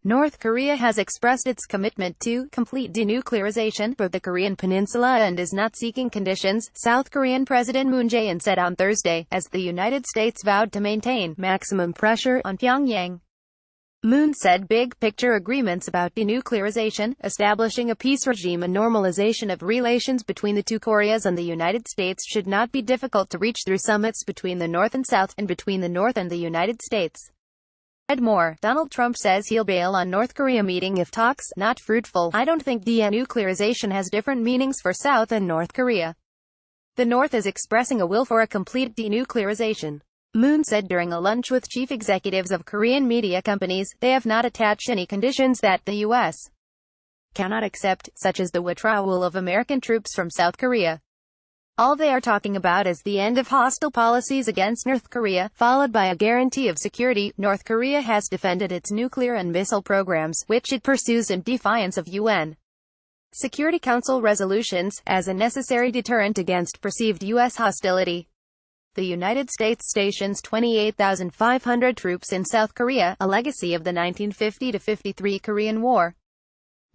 North Korea has expressed its commitment to complete denuclearization for the Korean Peninsula and is not seeking conditions, South Korean President Moon Jae-in said on Thursday, as the United States vowed to maintain maximum pressure on Pyongyang. Moon said big-picture agreements about denuclearization, establishing a peace regime and normalization of relations between the two Koreas and the United States should not be difficult to reach through summits between the North and South, and between the North and the United States. Read more. Donald Trump says he'll bail on North Korea meeting if talks not fruitful. I don't think denuclearization has different meanings for South and North Korea. The North is expressing a will for a complete denuclearization. Moon said during a lunch with chief executives of Korean media companies, they have not attached any conditions that the U.S. cannot accept, such as the withdrawal of American troops from South Korea. All they are talking about is the end of hostile policies against North Korea, followed by a guarantee of security. North Korea has defended its nuclear and missile programs, which it pursues in defiance of UN Security Council resolutions, as a necessary deterrent against perceived U.S. hostility. The United States stations 28,500 troops in South Korea, a legacy of the 1950-53 Korean War.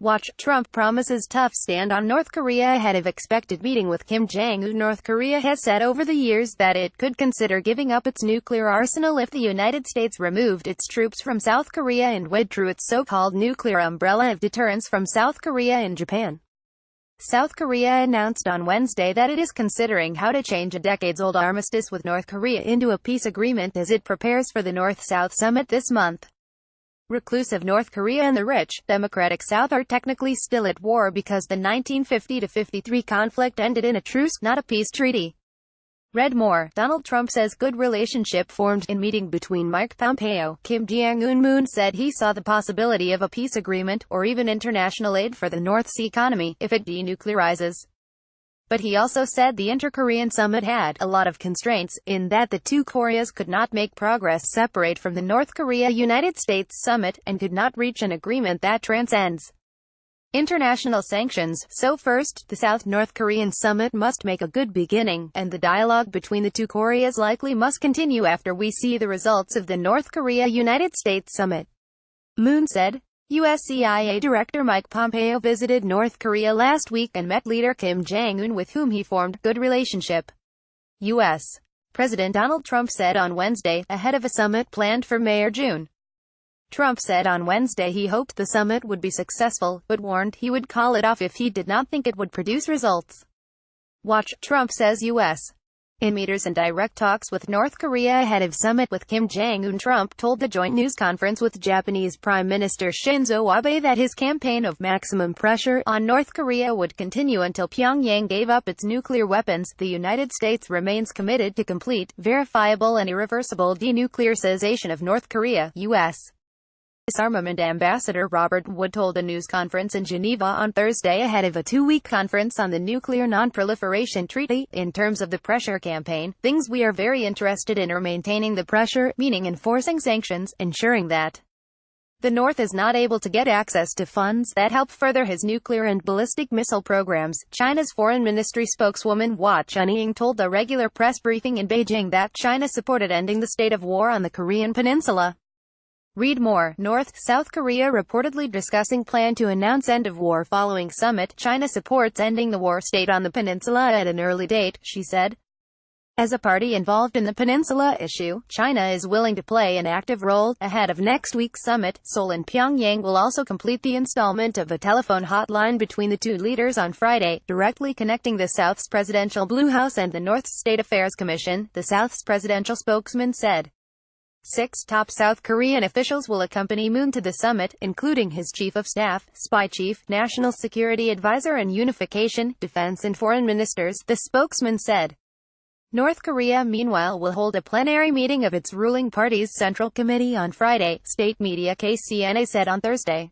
Watch. Trump promises tough stand on North Korea ahead of expected meeting with Kim Jong-Un. North Korea has said over the years that it could consider giving up its nuclear arsenal if the United States removed its troops from South Korea and withdrew its so-called nuclear umbrella of deterrence from South Korea and Japan. South Korea announced on Wednesday that it is considering how to change a decades-old armistice with North Korea into a peace agreement as it prepares for the North-South summit this month. Reclusive North Korea and the rich, democratic South are technically still at war because the 1950-53 conflict ended in a truce, not a peace treaty. Read more. Donald Trump says good relationship formed in meeting between Mike Pompeo, Kim Jong-Un. Moon said he saw the possibility of a peace agreement, or even international aid for the North's economy, if it denuclearizes. But he also said the inter-Korean summit had a lot of constraints, in that the two Koreas could not make progress separate from the North Korea-United States summit, and could not reach an agreement that transcends international sanctions. So first, the South-North Korean summit must make a good beginning, and the dialogue between the two Koreas likely must continue after we see the results of the North Korea-United States summit. Moon said. U.S. CIA Director Mike Pompeo visited North Korea last week and met leader Kim Jong-Un, with whom he formed good relationship. U.S. President Donald Trump said on Wednesday, ahead of a summit planned for May or June. Trump said on Wednesday he hoped the summit would be successful, but warned he would call it off if he did not think it would produce results. Watch. Trump says U.S. in meters and direct talks with North Korea ahead of summit with Kim Jong-un. Trump told the joint news conference with Japanese Prime Minister Shinzo Abe that his campaign of maximum pressure on North Korea would continue until Pyongyang gave up its nuclear weapons. The United States remains committed to complete, verifiable and irreversible denuclearization of North Korea, U.S. Disarmament Ambassador Robert Wood told a news conference in Geneva on Thursday ahead of a two-week conference on the Nuclear Non-Proliferation Treaty. In terms of the pressure campaign, things we are very interested in are maintaining the pressure, meaning enforcing sanctions, ensuring that the North is not able to get access to funds that help further his nuclear and ballistic missile programs. China's Foreign Ministry spokeswoman Hua Chunying told a regular press briefing in Beijing that China supported ending the state of war on the Korean Peninsula. Read more. North-South Korea reportedly discussing plan to announce end of war following summit. China supports ending the war state on the peninsula at an early date, she said. As a party involved in the peninsula issue, China is willing to play an active role. Ahead of next week's summit, Seoul and Pyongyang will also complete the installment of a telephone hotline between the two leaders on Friday, directly connecting the South's Presidential Blue House and the North's State Affairs Commission, the South's presidential spokesman said. 6 top South Korean officials will accompany Moon to the summit, including his chief of staff, spy chief, national security advisor and unification, defense and foreign ministers, the spokesman said. North Korea meanwhile will hold a plenary meeting of its ruling party's Central Committee on Friday, state media KCNA said on Thursday.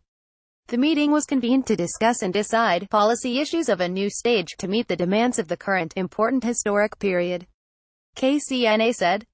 The meeting was convened to discuss and decide policy issues of a new stage to meet the demands of the current, important historic period. KCNA said.